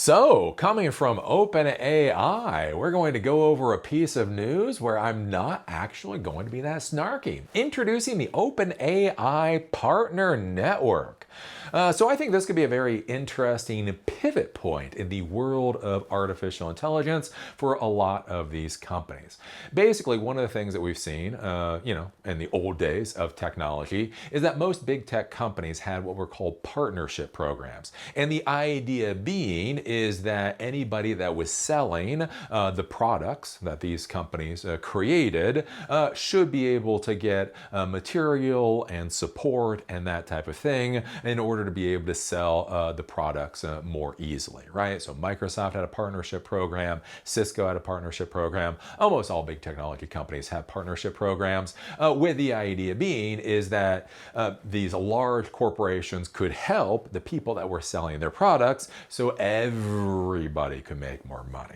So, coming from OpenAI, we're going to go over a piece of news where I'm not actually going to be that snarky. Introducing the OpenAI Partner Network. So I think this could be a very interesting pivot point in the world of artificial intelligence for a lot of these companies. Basically, one of the things that we've seen, in the old days of technology, is that most big tech companies had what were called partnership programs. And the idea being is that anybody that was selling the products that these companies created should be able to get material and support and that type of thing in order to be able to sell the products more easily, right? So Microsoft had a partnership program, Cisco had a partnership program, almost all big technology companies have partnership programs, with the idea being is that these large corporations could help the people that were selling their products so everybody could make more money.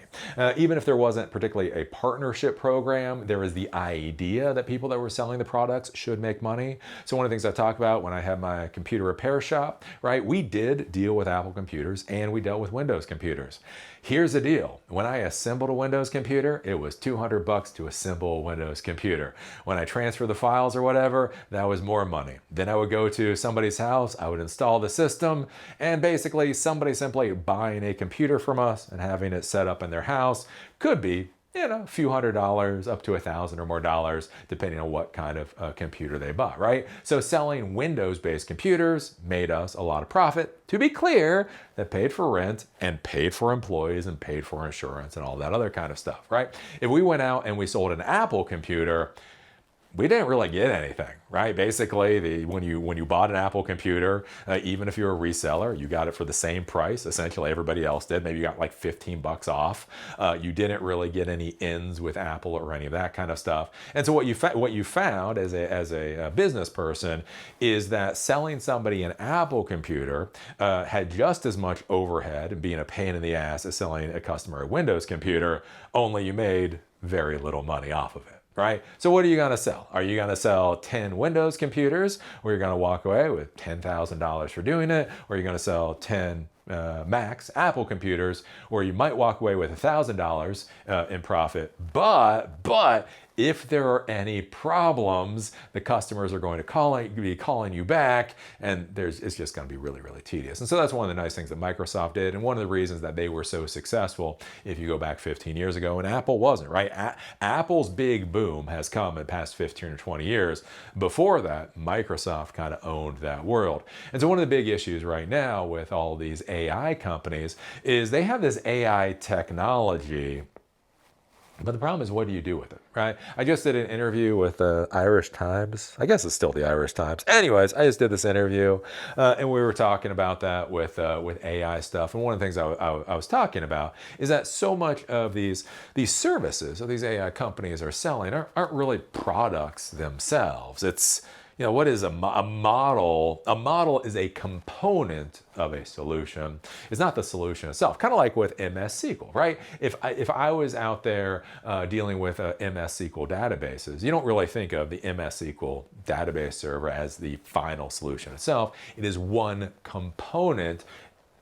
Even if there wasn't particularly a partnership program, there was the idea that people that were selling the products should make money. So one of the things I talk about when I had my computer repair shop, right, we did deal with Apple computers and we dealt with Windows computers. Here's the deal. When I assembled a Windows computer, it was $200 to assemble a Windows computer. When I transferred the files or whatever, that was more money. Then I would go to somebody's house, I would install the system, and basically somebody simply buying a computer from us and having it set up in their house could be a few $100s up to $1,000 or more dollars, depending on what kind of computer they bought, right? So selling Windows-based computers made us a lot of profit. To be clear, that paid for rent and paid for employees and paid for insurance and all that other kind of stuff, right? If we went out and we sold an Apple computer, we didn't really get anything, right? Basically, when you bought an Apple computer, even if you're a reseller, you got it for the same price essentially everybody else did. Maybe you got like $15 off. You didn't really get any ins with Apple or any of that kind of stuff. And so what you found as a business person is that selling somebody an Apple computer had just as much overhead and being a pain in the ass as selling a customer a Windows computer, only you made very little money off of it. Right? So what are you going to sell? Are you going to sell 10 Windows computers where you're going to walk away with $10,000 for doing it? Or are you going to sell 10 Macs, Apple computers, where you might walk away with $1,000 in profit, but if there are any problems, the customers are going to be calling you back, and it's just going to be really, really tedious. And so that's one of the nice things that Microsoft did, and one of the reasons that they were so successful if you go back 15 years ago, and Apple wasn't, right? Apple's big boom has come in the past 15 or 20 years. Before that, Microsoft kind of owned that world. And so one of the big issues right now with all these AI companies is they have this AI technology, but the problem is, what do you do with it, right? I just did an interview with the Irish Times. I guess it's still the Irish Times. Anyways, I just did this interview, and we were talking about that with AI stuff. And one of the things I was talking about is that so much of these services that these AI companies are selling aren't really products themselves. It's what is a model? A model is a component of a solution. It's not the solution itself. Kind of like with MS SQL, right? If I was out there dealing with MS SQL databases, you don't really think of the MS SQL database server as the final solution itself. It is one component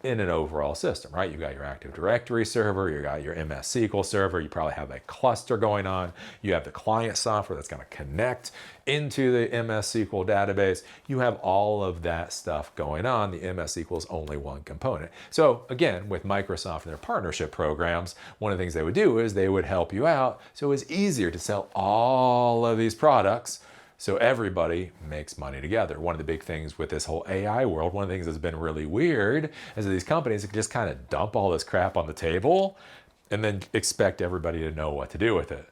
in an overall system, right? You've got your Active Directory server, you got your MS SQL server, you probably have a cluster going on, you have the client software that's going to connect into the MS SQL database. You have all of that stuff going on. The MS SQL is only one component. So again, with Microsoft and their partnership programs, one of the things they would do is they would help you out so it was easier to sell all of these products so everybody makes money together. One of the big things with this whole AI world, one of the things that's been really weird is that these companies just kind of dump all this crap on the table and then expect everybody to know what to do with it.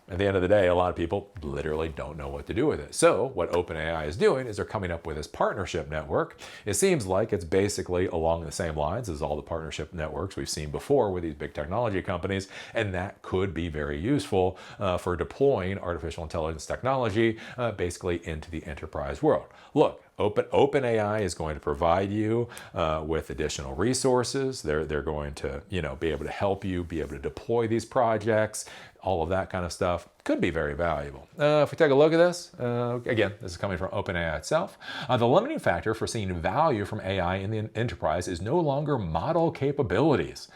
At the end of the day, a lot of people literally don't know what to do with it. So what OpenAI is doing is they're coming up with this partnership network. It seems like it's basically along the same lines as all the partnership networks we've seen before with these big technology companies, and that could be very useful for deploying artificial intelligence technology basically into the enterprise world. Look, OpenAI is going to provide you with additional resources. They're going to, be able to help you be able to deploy these projects. All of that kind of stuff could be very valuable. If we take a look at this, again, this is coming from OpenAI itself. The limiting factor for seeing value from AI in the enterprise is no longer model capabilities.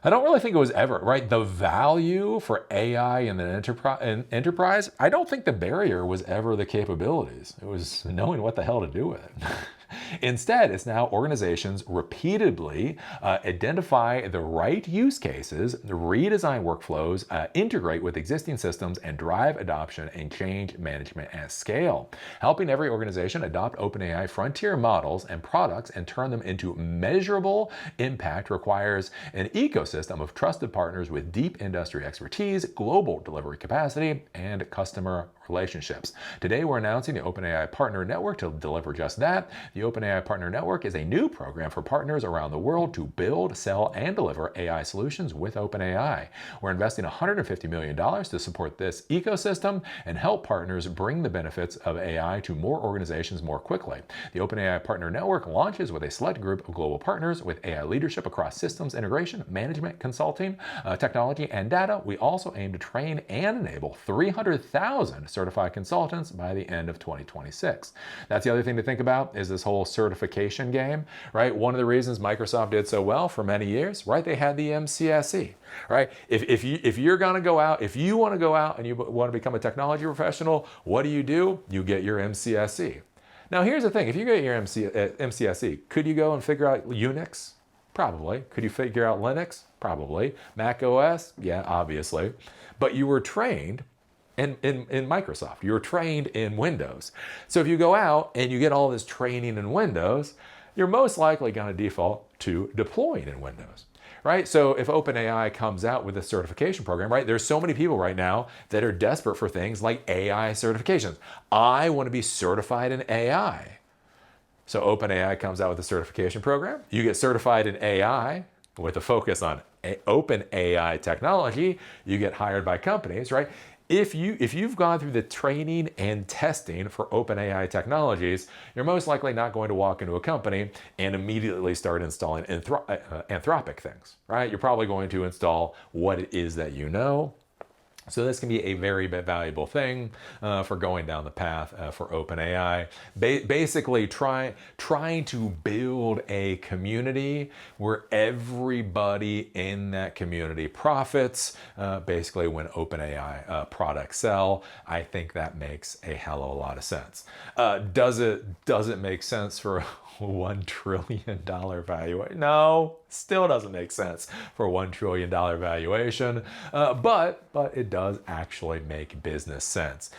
I don't really think it was ever, right? The value for AI in the enterprise, I don't think the barrier was ever the capabilities. It was knowing what the hell to do with it. Instead, it's now organizations repeatedly identify the right use cases, redesign workflows, integrate with existing systems, and drive adoption and change management at scale. Helping every organization adopt OpenAI frontier models and products and turn them into measurable impact requires an ecosystem of trusted partners with deep industry expertise, global delivery capacity, and customer relationships. Today, we're announcing the OpenAI Partner Network to deliver just that. The OpenAI Partner Network is a new program for partners around the world to build, sell, and deliver AI solutions with OpenAI. We're investing $150 million to support this ecosystem and help partners bring the benefits of AI to more organizations more quickly. The OpenAI Partner Network launches with a select group of global partners with AI leadership across systems integration, management, consulting, technology, and data. We also aim to train and enable 300,000 certified consultants by the end of 2026. That's the other thing to think about is this whole certification game, right? One of the reasons Microsoft did so well for many years, right? They had the MCSE, right? If you're going to go out, if you want to go out and you want to become a technology professional, what do? You get your MCSE. Now, here's the thing. If you get your MCSE, could you go and figure out Unix? Probably. Could you figure out Linux? Probably. Mac OS? Yeah, obviously. But you were trained in Microsoft. You're trained in Windows. So if you go out and you get all this training in Windows, you're most likely going to default to deploying in Windows, right? So if OpenAI comes out with a certification program, right, there's so many people right now that are desperate for things like AI certifications. I want to be certified in AI. So OpenAI comes out with a certification program. You get certified in AI with a focus on OpenAI technology. You get hired by companies, right? If you've gone through the training and testing for OpenAI technologies, you're most likely not going to walk into a company and immediately start installing Anthropic things, right? You're probably going to install what it is that you know. So this can be a very valuable thing for going down the path for OpenAI. Basically, trying to build a community where everybody in that community profits. Basically, when OpenAI products sell, I think that makes a hell of a lot of sense. Does it make sense for $1 trillion valuation? No, still doesn't make sense for a $1 trillion valuation, but it does actually make business sense.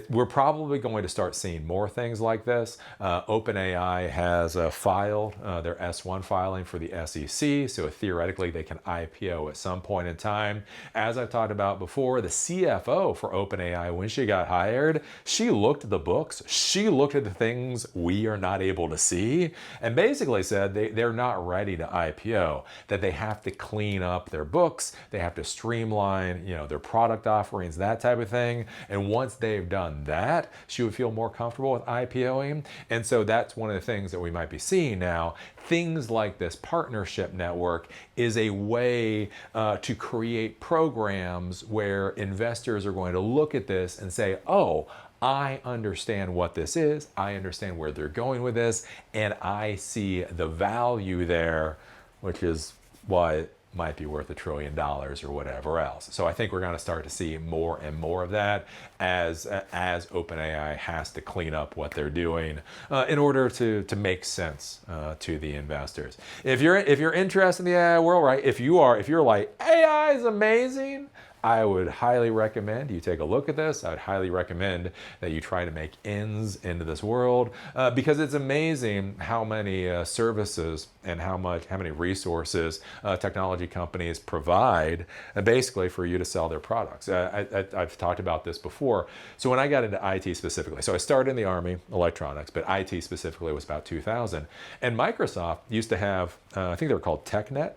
We're probably going to start seeing more things like this. OpenAI has filed their S1 filing for the SEC, so theoretically they can IPO at some point in time. As I've talked about before, the CFO for OpenAI, when she got hired, she looked at the books, she looked at the things we are not able to see, and basically said they're not ready to IPO, that they have to clean up their books, they have to streamline, their product offerings, that type of thing. And once they've done that, she would feel more comfortable with IPOing. And so that's one of the things that we might be seeing now. Things like this partnership network is a way to create programs where investors are going to look at this and say, oh, I understand what this is, I understand where they're going with this, and I see the value there, which is why it might be worth $1 trillion or whatever else. So I think we're going to start to see more and more of that as OpenAI has to clean up what they're doing in order to make sense to the investors. If you're interested in the AI world, right? If you're like, AI is amazing, I would highly recommend you take a look at this. I would highly recommend that you try to make ends into this world because it's amazing how many services and how many resources technology companies provide basically for you to sell their products. I've talked about this before. So when I got into IT specifically, so I started in the Army, electronics, but IT specifically was about 2000. And Microsoft used to have, I think they were called TechNet.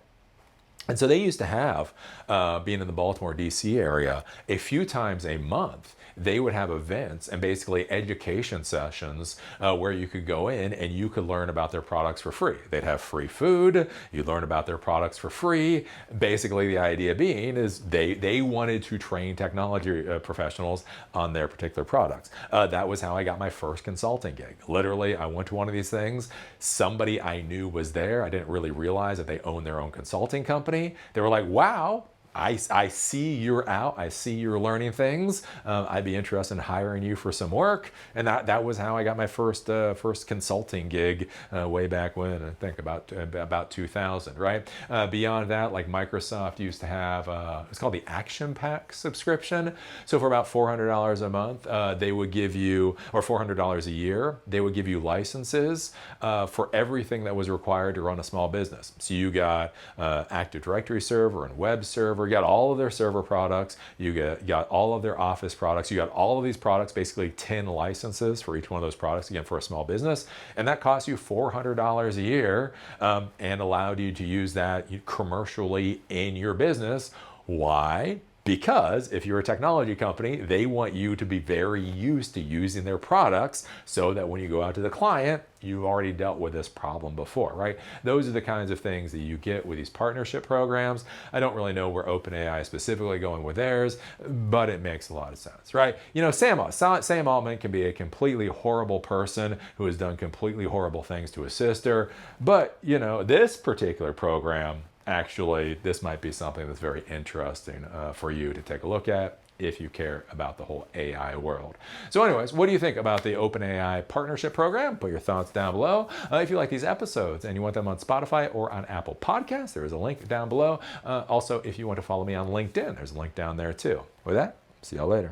And so they used to have, being in the Baltimore, D.C. area, a few times a month, they would have events and basically education sessions where you could go in and you could learn about their products for free. They'd have free food, you'd learn about their products for free. Basically, the idea being is they wanted to train technology professionals on their particular products. That was how I got my first consulting gig. Literally, I went to one of these things. Somebody I knew was there. I didn't really realize that they owned their own consulting company. They were like, wow, I see you're out. I see you're learning things. I'd be interested in hiring you for some work. And that was how I got my first consulting gig way back when, I think about 2000, right? Beyond that, like Microsoft used to have, it's called the Action Pack subscription. So for about $400 a month, they would give you, or $400 a year, they would give you licenses for everything that was required to run a small business. So you got Active Directory server and web server. You got all of their server products, you got all of their Office products, you got all of these products, basically 10 licenses for each one of those products, again, for a small business. And that cost you $400 a year and allowed you to use that commercially in your business. Why? Because if you're a technology company, they want you to be very used to using their products so that when you go out to the client, you've already dealt with this problem before, right? Those are the kinds of things that you get with these partnership programs. I don't really know where OpenAI is specifically going with theirs, but it makes a lot of sense, right? You know, Sam Altman can be a completely horrible person who has done completely horrible things to his sister, but, you know, this particular program, actually, this might be something that's very interesting for you to take a look at if you care about the whole AI world. So anyways, what do you think about the OpenAI partnership program? Put your thoughts down below. If you like these episodes and you want them on Spotify or on Apple Podcasts, there is a link down below. Also, if you want to follow me on LinkedIn, there's a link down there too. With that, see y'all later.